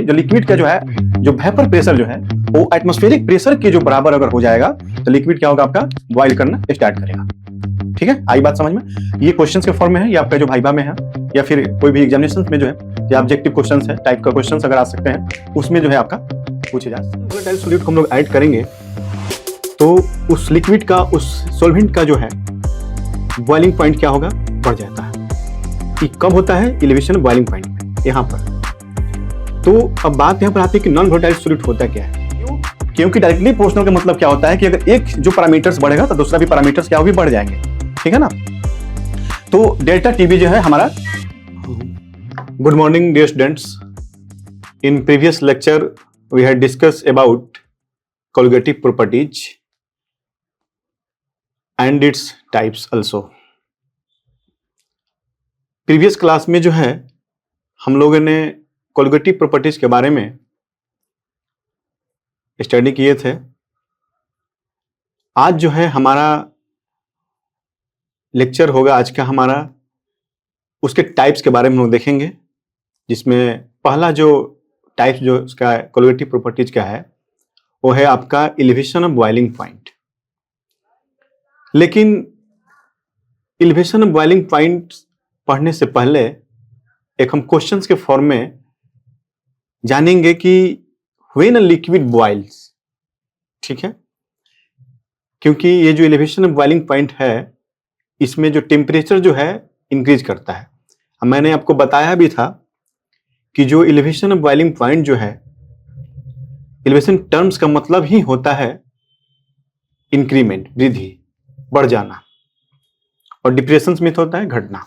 जो लिक्विड का जो है जो वेपर प्रेशर जो है वो एटमॉस्फेरिक प्रेशर के जो बराबर अगर हो जाएगा तो लिक्विड क्या होगा आपका बॉइल करना स्टार्ट करेगा। ठीक है, आई बात समझ में? ये क्वेश्चंस के फॉर्म में है, ये आपका जो वाइवा में है या फिर कोई भी एग्जामिनेशन में जो है या ऑब्जेक्टिव क्वेश्चंस है टाइप का क्वेश्चंस अगर आ सकते हैं उसमें जो है आपका पूछे जा सकते हैं। वोलेटाइल सॉल्यूट को हम लोग ऐड करेंगे तो उस लिक्विड का उस सॉल्वेंट का जो है बॉइलिंग पॉइंट क्या होगा, बढ़ जाता है। ये कब होता है? एलिवेशन बॉइलिंग पॉइंट में, यहाँ पर। तो अब बात यहाँ पर आती है कि नॉन वोलेटाइल सॉल्यूट होता क्या है। क्योंकि डायरेक्टली प्रोपोर्शनल का मतलब क्या होता है कि अगर एक जो पैरामीटर्स बढ़ेगा तो दूसरा भी पैरामीटर्स क्या होगी, बढ़ जाएंगे। ठीक है ना? तो डेल्टा टीबी जो है हमारा। Good morning dear students, in previous lecture we had discussed about colligative properties and its types also. Previous class में जो है हम लोगों ने कोलिगेटिव प्रॉपर्टीज के बारे में स्टडी किए थे। आज जो है हमारा लेक्चर होगा, आज का हमारा उसके टाइप्स के बारे में हम लोग देखेंगे, जिसमें पहला जो टाइप जो उसका कोलिगेटिव प्रॉपर्टीज का है वो है आपका एलिवेशन ऑफ बॉइलिंग पॉइंट। लेकिन एलिवेशन ऑफ बॉइलिंग पॉइंट पढ़ने से पहले एक हम क्वेश्चंस के फॉर्म में जानेंगे कि व्हेन अ लिक्विड बॉइल्स। ठीक है, क्योंकि ये जो एलिवेशन ऑफ बॉइलिंग पॉइंट है इसमें जो टेम्परेचर जो है इंक्रीज करता है। अब मैंने आपको बताया भी था कि जो एलिवेशन ऑफ बॉइलिंग पॉइंट जो है, एलिवेशन टर्म्स का मतलब ही होता है इंक्रीमेंट, वृद्धि, बढ़ जाना, और डिप्रेशन में होता है घटना।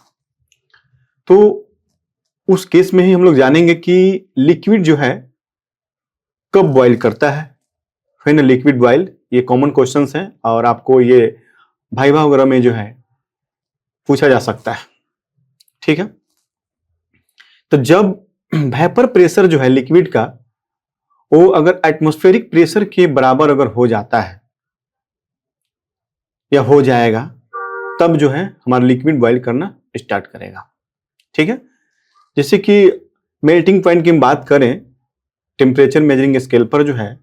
तो उस केस में ही हम लोग जानेंगे कि लिक्विड जो है कब बॉइल करता है, व्हेन लिक्विड बॉइल। ये कॉमन क्वेश्चंस हैं और आपको ये वाइवा वगैरह में जो है पूछा जा सकता है। ठीक है, तो जब वेपर प्रेशर जो है लिक्विड का वो अगर एटमॉस्फेरिक प्रेशर के बराबर अगर हो जाता है या हो जाएगा तब जो है हमारा लिक्विड बॉइल करना स्टार्ट करेगा। ठीक है, जैसे कि मेल्टिंग पॉइंट की हम बात करें, टेम्परेचर मेजरिंग स्केल पर जो है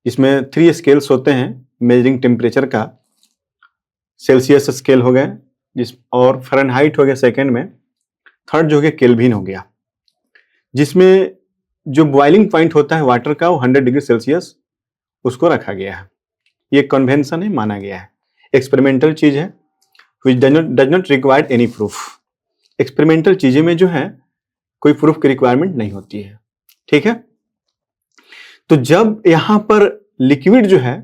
इसमें 3 स्केल्स होते हैं मेजरिंग टेम्परेचर का। सेल्सियस स्केल हो गया और फ़ारेनहाइट हो गया सेकेंड में, थर्ड जो हो गया केल्विन हो गया, जिसमें जो बॉइलिंग पॉइंट होता है वाटर का वो 100 डिग्री सेल्सियस उसको रखा गया है। ये कन्वेंशन है, माना गया है, एक्सपेरिमेंटल चीज है, which does not required any proof. Experimental चीजें में जो है कोई प्रूफ की रिक्वायरमेंट नहीं होती है। ठीक है, तो जब यहां पर लिक्विड जो है,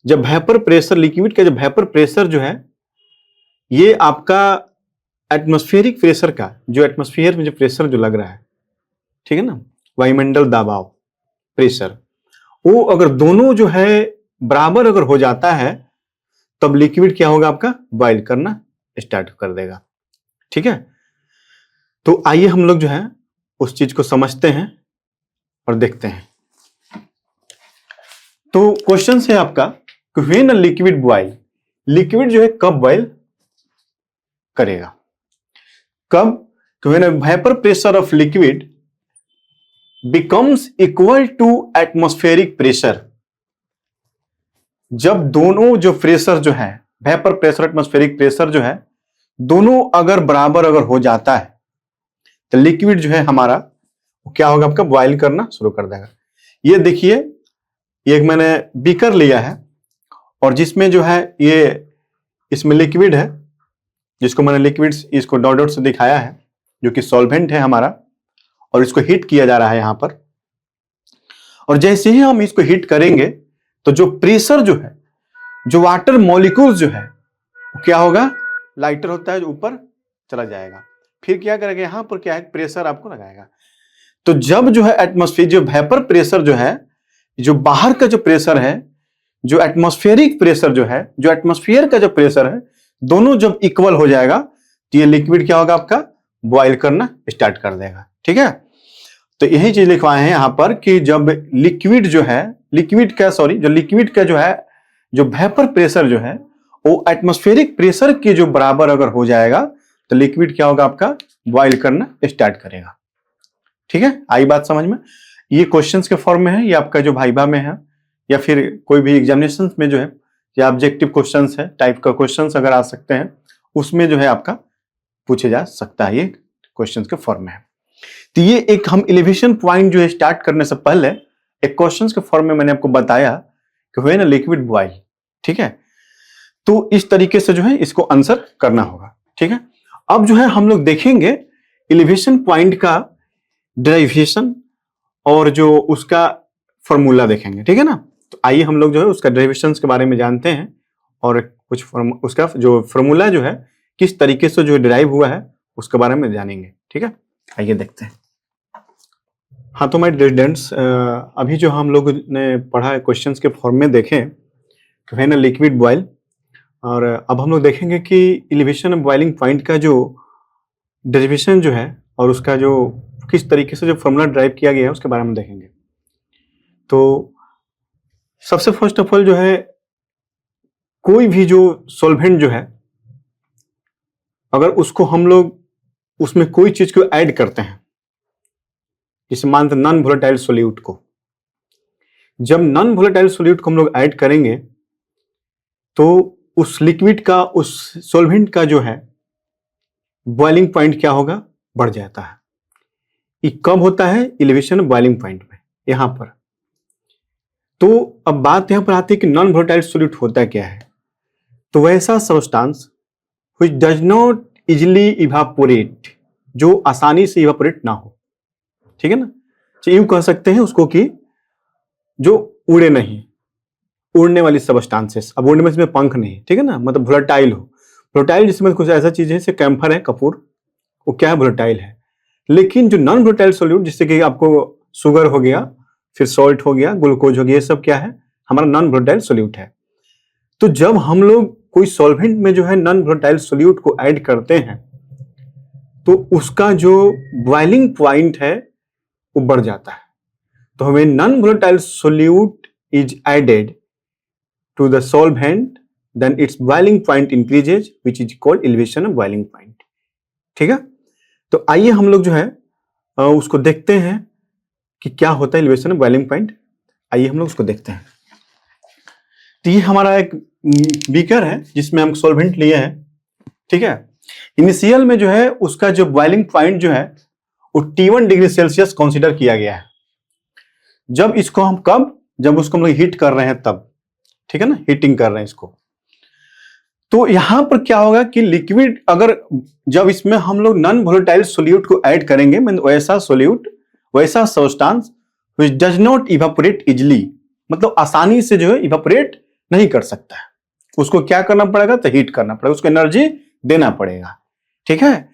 जब वेपर प्रेशर, लिक्विड का जब वेपर प्रेशर जो है ये आपका एटमॉस्फेरिक प्रेशर का, जो एटमॉस्फेयर में जो प्रेशर जो लग रहा है, ठीक है ना, वायुमंडल दबाव प्रेशर, वो अगर दोनों जो है बराबर अगर हो जाता है तब लिक्विड क्या होगा आपका, बॉइल करना स्टार्ट कर देगा। ठीक है, तो आइए हम लोग जो है उस चीज को समझते हैं और देखते हैं। तो क्वेश्चन है आपका when a liquid boil, liquid जो है कब बॉइल करेगा, कब? When a vapour pressure of liquid becomes equal to atmospheric pressure. जब दोनों जो प्रेशर जो है, वेपर प्रेशर एटमॉस्फेरिक प्रेशर जो है, दोनों अगर बराबर अगर हो जाता है तो लिक्विड जो है हमारा क्या होगा, आपका बॉइल करना शुरू कर देगा। ये देखिए, ये एक मैंने बीकर लिया है और जिसमें जो है ये इसमें लिक्विड है, जिसको मैंने लिक्विड इसको डॉट डॉट से दिखाया है, जो कि सॉल्वेंट है हमारा, और इसको हीट किया जा रहा है यहां पर। और जैसे ही हम इसको हीट करेंगे तो जो प्रेशर जो है, जो वाटर मॉलिक्यूल्स जो है वो क्या होगा, लाइटर होता है, जो ऊपर चला जाएगा। फिर क्या करेगा, यहां पर क्या है, प्रेशर आपको लगाएगा। तो जब जो है एटमॉस्फेयर, जो वेपर प्रेशर जो है, जो बाहर का जो प्रेशर है, जो एटमॉस्फेरिक प्रेशर जो है, जो एटमॉस्फेयर का जो प्रेशर है, दोनों जब इक्वल हो जाएगा तो ये लिक्विड क्या होगा आपका, बॉइल करना स्टार्ट कर देगा। ठीक है, तो यही चीज लिखवाए हैं यहां पर कि जब लिक्विड जो है, जो लिक्विड का जो है, जो वेपर प्रेशर जो है वो एटमॉस्फेरिक प्रेशर के जो बराबर अगर हो जाएगा तो लिक्विड क्या होगा आपका, बॉइल करना स्टार्ट करेगा। ठीक है, आई बात समझ में? ये क्वेश्चंस के फॉर्म में है, ये आपका जो भाइबा में है या फिर कोई भी एग्जामिनेशन में जो है या ऑब्जेक्टिव क्वेश्चंस है, टाइप का क्वेश्चंस अगर आ सकते हैं उसमें जो है आपका पूछे जा सकता है, ये क्वेश्चंस के फॉर्म में है। तो ये एक हम एलिवेशन पॉइंट जो है स्टार्ट करने से पहले एक क्वेश्चंस के फॉर्म में मैंने आपको बताया कि हुए ना लिक्विड बॉयल, ठीक है, तो इस तरीके से जो है इसको आंसर करना होगा। ठीक है, अब जो है हम लोग देखेंगे एलिवेशन पॉइंट का डेरिवेशन और जो उसका फॉर्मूला देखेंगे। ठीक है ना, तो आइए हम लोग जो है उसका डेरिवेशन के बारे में जानते हैं और कुछ उसका जो फॉर्मूला जो है किस तरीके से जो डिराइव हुआ है उसके बारे में जानेंगे। ठीक है, आइए देखते हैं। हाँ, तो माय स्टूडेंट्स, अभी जो हम लोग ने पढ़ा क्वेश्चंस के फॉर्म में देखें तो है ना लिक्विड बॉयल, और अब हम लोग देखेंगे कि एलिवेशन बॉइलिंग पॉइंट का जो डेरिवेशन जो है और उसका जो किस तरीके से जो फॉर्मूला ड्राइव किया गया है उसके बारे में देखेंगे। तो सबसे फर्स्ट ऑफ ऑल जो है कोई भी जो सॉल्वेंट जो है अगर उसको हम लोग उसमें कोई चीज को ऐड करते हैं, जैसे मानते नॉन वोलेटाइल सोल्यूट को, जब नॉन वोलेटाइल सोल्यूट को हम लोग ऐड करेंगे तो उस लिक्विड का उस सॉल्वेंट का जो है बॉइलिंग पॉइंट क्या होगा, बढ़ जाता है। ये कब होता है, एलिवेशन बॉइलिंग पॉइंट में, यहां पर। तो अब बात यहां पर आती है कि नॉन वोलेटाइल सोल्यूट होता क्या है। तो वैसा substance which does not easily evaporate, जो आसानी से इवापोरेट ना हो। ठीक है ना, तो यूं कह सकते हैं उसको कि जो उड़े नहीं, उड़ने वाली सबस्टांसेस। अब उड़ने में इसमें पंख नहीं, ठीक है ना, मतलब वोलेटाइल हो। वोलेटाइल जिसमें कुछ ऐसा चीज है जैसे कैम्फर है, कपूर, वो क्या है, वोलेटाइल है। लेकिन जो नॉन वोलेटाइल सोल्यूट, जिससे कि आपको शुगर हो गया, फिर सॉल्ट हो गया, ग्लूकोज हो गया, ये सब क्या है, हमारा नॉन वोलेटाइल सोल्यूट है। तो जब हम लोग कोई सॉल्वेंट में जो है नॉन वोलेटाइल सोल्यूट को ऐड करते हैं तो उसका जो बॉइलिंग पॉइंट है वो बढ़ जाता है। तो हमें non volatile solute is added to the solvent, then its boiling point increases, which is called elevation of boiling point. ठीक है, तो आइए हम लोग जो है उसको देखते हैं कि क्या होता है elevation of boiling point। आइए हम लोग उसको देखते हैं। तो ये हमारा एक बीकर है जिसमें हम सॉल्वेंट लिए हैं। ठीक है, इनिशियल में जो है उसका जो बॉइलिंग पॉइंट जो है वो T1 डिग्री सेल्सियस कंसीडर किया गया है। जब इसको हम जब उसको हम लोग हीट कर रहे हैं तब, ठीक है ना, हीटिंग कर रहे हैं इसको। तो यहां पर क्या होगा कि लिक्विड अगर जब इसमें हम लोग नॉन वोलेटाइल सोल्यूट को ऐड करेंगे, वैसा सोल्यूट, वैसा substance which does not evaporate easily, मतलब आसानी से जो है इवापोरेट नहीं कर सकता है, उसको क्या करना पड़ेगा, तो हीट करना पड़ेगा, उसको एनर्जी देना पड़ेगा। ठीक है,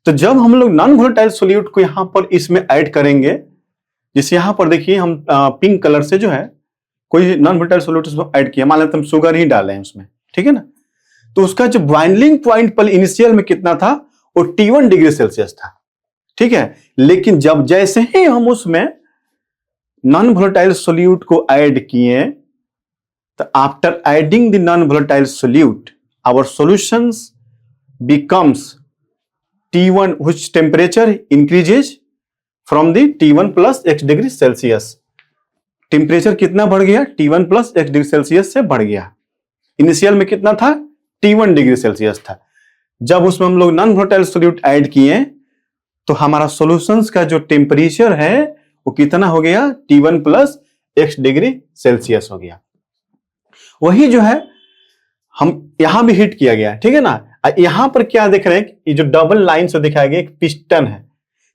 तो जब हम लोग नॉन वोलेटाइल सोल्यूट को यहां पर इसमें ऐड करेंगे, जैसे यहां पर देखिए हम पिंक कलर से जो है कोई नॉन वोलेटाइल सोल्यूट ऐड किया, मान लेते हम शुगर ही डाले हैं उसमें, ठीक है ना, तो उसका जो बॉइलिंग पॉइंट पर इनिशियल में कितना था, वो T1 डिग्री सेल्सियस था। ठीक है, लेकिन जब जैसे ही हम उसमें नॉन वोलेटाइल सोल्यूट को ऐड किए, तो after adding the non volatile solute our solutions becomes T1 which temperature increases from the T1 plus x degree Celsius. Temperature कितना बढ़ गया, T1 plus x degree Celsius से बढ़ गया। इनिशियल में कितना था, T1 डिग्री सेल्सियस था। जब उसमें हम लोग नॉन वोलेटाइल सोल्यूट ऐड किए तो हमारा सॉल्यूशंस का जो टेम्परेचर है वो कितना हो गया, T1 plus x degree Celsius हो गया। वही जो है हम यहां भी हीट किया गया, ठीक है ना। यहां पर क्या देख रहे हैं, ये जो डबल लाइन से दिखाया गया एक पिस्टन है।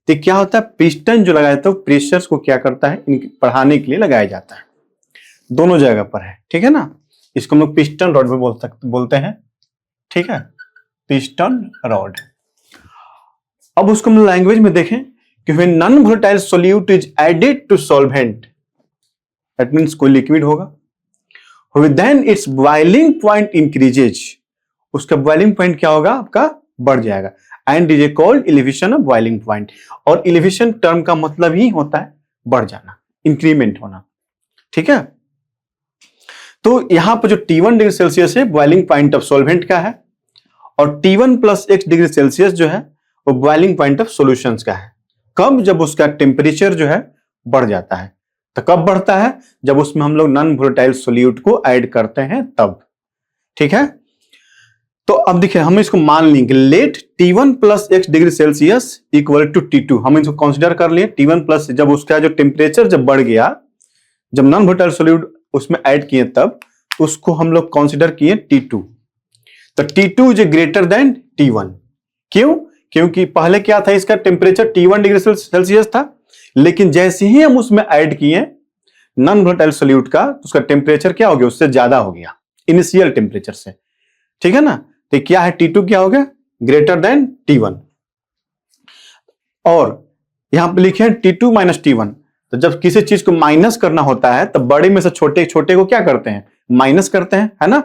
तो क्या होता है, पिस्टन जो लगाया जाता है प्रेशर्स को क्या करता है, इनके बढ़ाने के लिए लगाया जाता है, दोनों जगह पर है। ठीक है ना, इसको हम लोग पिस्टन रॉड में बोलते हैं। ठीक है, पिस्टन रॉड। अब उसको हम लैंग्वेज में देखें कि when non volatile solute is added to solvent, that means कोई लिक्विड होगा, then its boiling point increases, उसका बॉइलिंग पॉइंट क्या होगा, आपका बढ़ जाएगा। And is called elevation of boiling point. और एलिवेशन टर्म का मतलब ही होता है बढ़ जाना, इंक्रीमेंट होना। ठीक है, तो यहां पर जो T1 डिग्री सेल्सियस है बॉइलिंग पॉइंट ऑफ सॉल्वेंट का है, और T1 plus x degree Celsius जो है वो बॉइलिंग पॉइंट ऑफ सॉल्यूशंस का है। कब? जब उसका टेम्परेचर जो है बढ़ जाता है। तो कब बढ़ता है? जब उसमें हम लोग नॉन वोलेटाइल सोल्यूट को ऐड करते हैं तब। ठीक है, तो अब देखिए हम इसको मान लेंगे let T1 plus x degree Celsius equal to T2। हम इसको कंसिडर कर लिए T1 प्लस, जब उसका जो टेम्परेचर जब बढ़ गया, जब नॉन वोलेटाइल सोल्यूट उसमें ऐड किए तब उसको हम लोग कंसिडर किए T2। तो T2 is greater than T1। क्यों? क्योंकि पहले क्या था, इसका टेम्परेचर T1 डिग्री सेल्सियस था, लेकिन जैसे ही हम उसमें ऐड किए नॉन वोलेटाइल सोल्यूट का, तो उसका टेम्परेचर क्या हो गया, उससे ज्यादा हो गया इनिशियल टेम्परेचर से। ठीक है ना, तो क्या है T2 क्या हो गया, ग्रेटर देन T1। और यहां पे लिखे हैं T2 माइनस T1। तो जब किसी चीज को माइनस करना होता है तो बड़े में से छोटे छोटे को क्या करते हैं, माइनस करते हैं, है ना।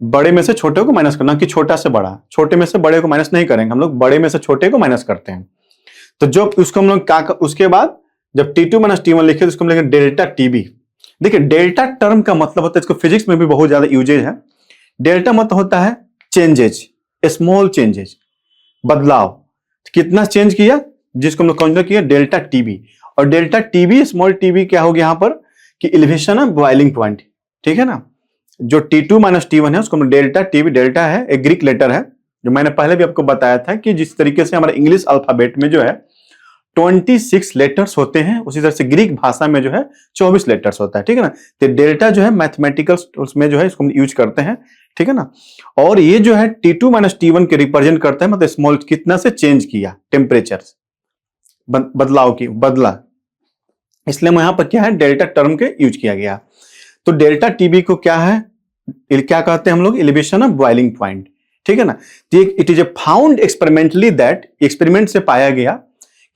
बड़े में से छोटे को माइनस करना, कि छोटा से बड़ा, छोटे में से बड़े को माइनस नहीं करेंगे हम लोग, बड़े में से छोटे को माइनस करते हैं। तो जो उसको हम लोग क्या, उसके बाद जब T2 माइनस T1 लिखे तो उसको हम लिखे डेल्टा TB। देखिए डेल्टा टर्म का मतलब होता है, इसको फिजिक्स में भी बहुत ज्यादा यूजेज है। डेल्टा मतलब होता है चेंजेज, स्मॉल चेंजेज, बदलाव। कितना चेंज किया, जिसको हम लोग कंसिडर किया डेल्टा TB। और डेल्टा TB स्मॉल TB क्या हो गया यहां पर, कि एलिवेशन ऑफ बॉइलिंग पॉइंट। ठीक है ना, जो T2 माइनस T1 है उसको हम डेल्टा TB, डेल्टा है एक ग्रीक लेटर है, जो मैंने पहले भी आपको बताया था कि जिस तरीके से हमारे इंग्लिश अल्फाबेट में जो है 26 लेटर्स होते हैं, उसी तरह से ग्रीक भाषा में जो है 24 लेटर्स होता है। ठीक है ना, तो डेल्टा जो है मैथमेटिकल उसमें जो है इसको हम यूज करते हैं। ठीक है ना, और ये जो है T2 माइनस T1 के रिप्रेजेंट करता है, मतलब स्मॉल कितना से चेंज किया, टेम्परेचर बदलाव की, बदला, इसलिए यहां पर क्या है डेल्टा टर्म के यूज किया गया। तो डेल्टा TB को क्या है, क्या कहते हैं हम लोग, एलिवेशन ऑफ बॉइलिंग पॉइंट। ठीक है ना, तो it is a found experimentally that, experiment से पाया गया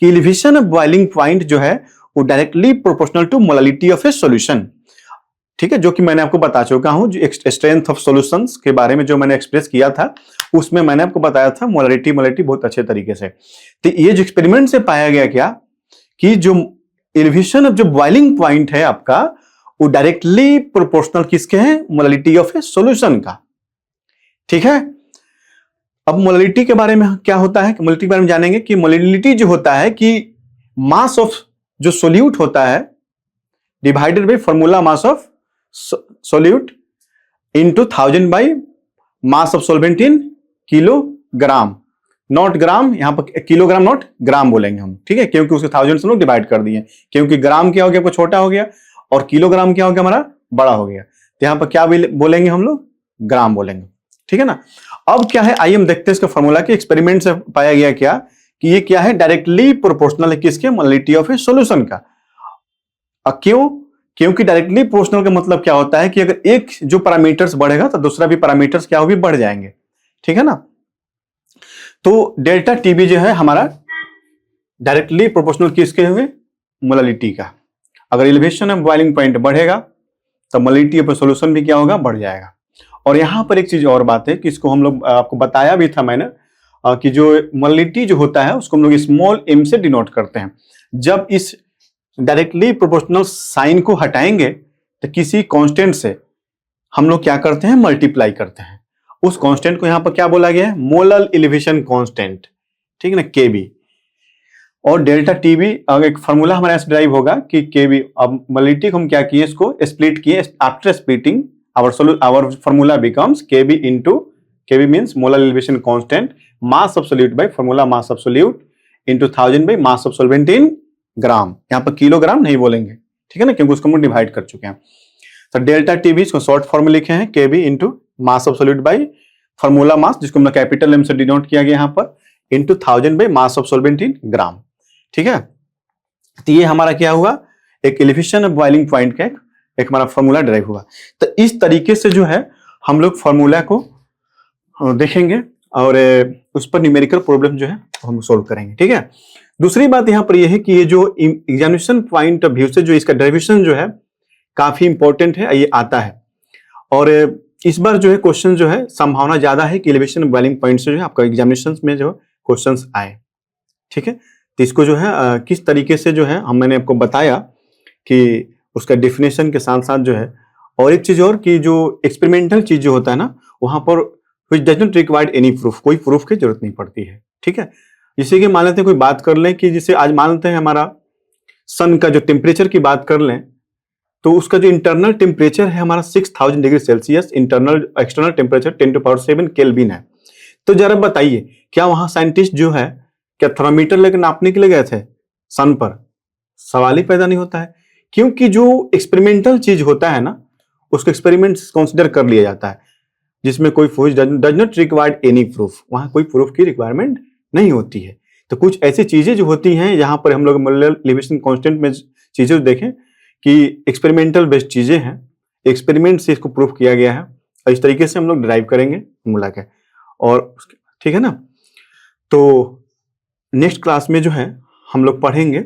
कि एलिवेशन ऑफ बॉइलिंग पॉइंट जो है वो directly proportional to molality of a solution. ठीक है, जो कि मैंने आपको बता चुका हूं, जो स्ट्रेंथ ऑफ सॉल्यूशंस के बारे में जो मैंने एक्सप्रेस किया था उसमें मैंने आपको बताया था मोलालिटी बहुत अच्छे तरीके से। तो ये जो एक्सपेरिमेंट से पाया गया क्या, कि जो एलिवेशन ऑफ जो बॉइलिंग पॉइंट है आपका, वो डायरेक्टली प्रोपोर्शनल किसके हैं, मोलालिटी ऑफ ए सॉल्यूशन का। ठीक है, अब मोलालिटी के बारे में क्या होता है, मोलालिटी के बारे में जानेंगे कि मोलालिटी जो होता है कि मास ऑफ जो सोल्यूट होता है divided by formula mass of solute into 1000 by mass of solvent in kilogram, not gram, यहां पर किलोग्राम नॉट ग्राम बोलेंगे हम। ठीक है, क्योंकि उसके 1000 से लोग डिवाइड कर दिए, क्योंकि ग्राम क्या हो गया, आपको छोटा हो गया, और किलोग्राम क्या हो गया, हमारा बड़ा हो गया। तो यहां पर क्या बोलेंगे हम लोग, ग्राम बोलेंगे। ठीक है ना, अब क्या है, आइए हम देखते हैं इसका फॉर्मूला, कि एक्सपेरिमेंट से पाया गया क्या, कि ये क्या है, डायरेक्टली प्रोपोर्शनल है किसके, मोलालिटी ऑफ ए सॉल्यूशन का। क्यों, क्योंकि डायरेक्टली प्रोपोर्शनल का मतलब क्या होता है कि अगर एक जो पैरामीटर्स बढ़ेगा तो दूसरा भी पैरामीटर्स क्या हो, भी बढ़ जाएंगे। ठीक है ना, तो डेल्टा TB जो है हमारा डायरेक्टली प्रोपोर्शनल किसके हुए, मोलालिटी का। अगर एलिवेशन ऑफ बॉइलिंग पॉइंट बढ़ेगा तो मोलालिटी ऑफ सॉल्यूशन भी क्या होगा, बढ़ जाएगा। और यहां पर एक चीज और बात है कि इसको हम लोग आपको बताया भी था मैंने, कि जो मोलालिटी जो होता है उसको हम लोग स्मॉल m से डिनोट करते हैं। जब इस डायरेक्टली प्रोपोर्शनल साइन को हटाएंगे तो किसी कांस्टेंट से हम लोग क्या करते हैं, मल्टीप्लाई करते हैं। उस कांस्टेंट को यहां पर क्या बोला गया है, मोलल एलिवेशन कांस्टेंट। ठीक है ना, KB। और डेल्टा TB एक फॉर्मूला हमारे यहां ड्राइव होगा कि KB। अब मोलालिटी को हम क्या किए, इसको स्प्लिट किए, after splitting our formula becomes KB into, KB means molar elevation constant, mass of solute by formula mass of solute into 1000 by mass of solvent in ग्राम। यहां पर किलोग्राम नहीं बोलेंगे, ठीक है ना, क्योंकि उसको हम डिवाइड कर चुके हैं। तो डेल्टा TB इसको शॉर्ट फॉर्म लिखे हैं, KB into mass of solute by formula mass, जिसको हमने कैपिटल M से डिनोट किया गया यहां पर, into 1000 by mass of solvent in ग्राम। ठीक है, तो ये हमारा क्या हुआ, एक एलिवेशन ऑफ बॉइलिंग पॉइंट का एक हमारा फॉर्मूला ड्राइव हुआ। तो इस तरीके से जो है हम लोग फॉर्मूला को देखेंगे और उस पर न्यूमेरिकल प्रॉब्लम जो है हम सोल्व करेंगे। ठीक है, दूसरी बात यहां पर यह है कि ये जो एग्जामिनेशन पॉइंट ऑफ व्यू से जो इसका डेरिवेशन जो है काफी इंपॉर्टेंट है, ये आता है। और इस बार जो है क्वेश्चन जो है संभावना ज्यादा है कि एलिवेशन बॉइलिंग पॉइंट से जो है आपका एग्जामिनेशन में जो क्वेश्चन आए। ठीक है, तो इसको जो है किस तरीके से जो है मैंने आपको बताया कि उसका डेफिनेशन के साथ साथ जो है, और एक चीज और कि जो एक्सपेरिमेंटल चीज जो होता है ना, वहां पर which does not require any proof, कोई प्रूफ की जरूरत नहीं पड़ती है। ठीक है, जैसे कि मान लेते हैं कोई बात कर लें कि जैसे आज मान लेते हैं हमारा सन का जो टेम्परेचर की बात कर लें, तो उसका जो इंटरनल टेम्परेचर है हमारा 6000 degree Celsius, internal external temperature 10⁷ kelvin है। तो जरा बताइए, क्या वहां साइंटिस्ट जो है क्या थर्मामीटर लेकर नापने के लिए गए थे सन पर? सवाल ही पैदा नहीं होता है, क्योंकि जो एक्सपेरिमेंटल चीज होता है ना, उसको एक्सपेरिमेंट कंसिडर कर लिया जाता है, जिसमें कोई does not required any proof, वहां कोई प्रूफ की रिक्वायरमेंट नहीं होती है। तो कुछ ऐसी चीजें जो होती हैं यहाँ पर हम लोग मोलर लिविंगस्टन कांस्टेंट में चीजें देखें कि एक्सपेरिमेंटल बेस्ड चीजें हैं, एक्सपेरिमेंट से इसको प्रूफ किया गया है, और इस तरीके से हम लोग ड्राइव करेंगे मूला के। और ठीक है ना, तो नेक्स्ट क्लास में जो है हम लोग पढ़ेंगे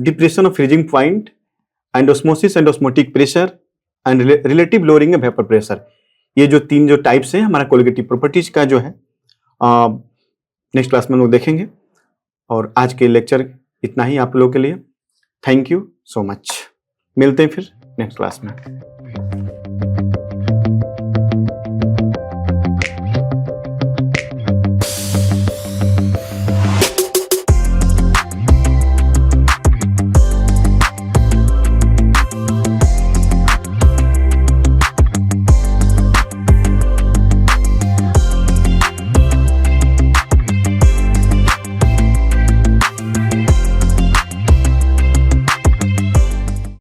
depression of freezing point, endosmosis and osmotic pressure and relative lowering of vapour pressure. ये जो तीन जो टाइप्स हैं हमारा कोलिगेटिव प्रॉपर्टीज का जो है नेक्स्ट क्लास में हम लोग देखेंगे। और आज के लेक्चर इतना ही आप लोगों के लिए। Thank you so much. मिलते हैं फिर नेक्स्ट क्लास में।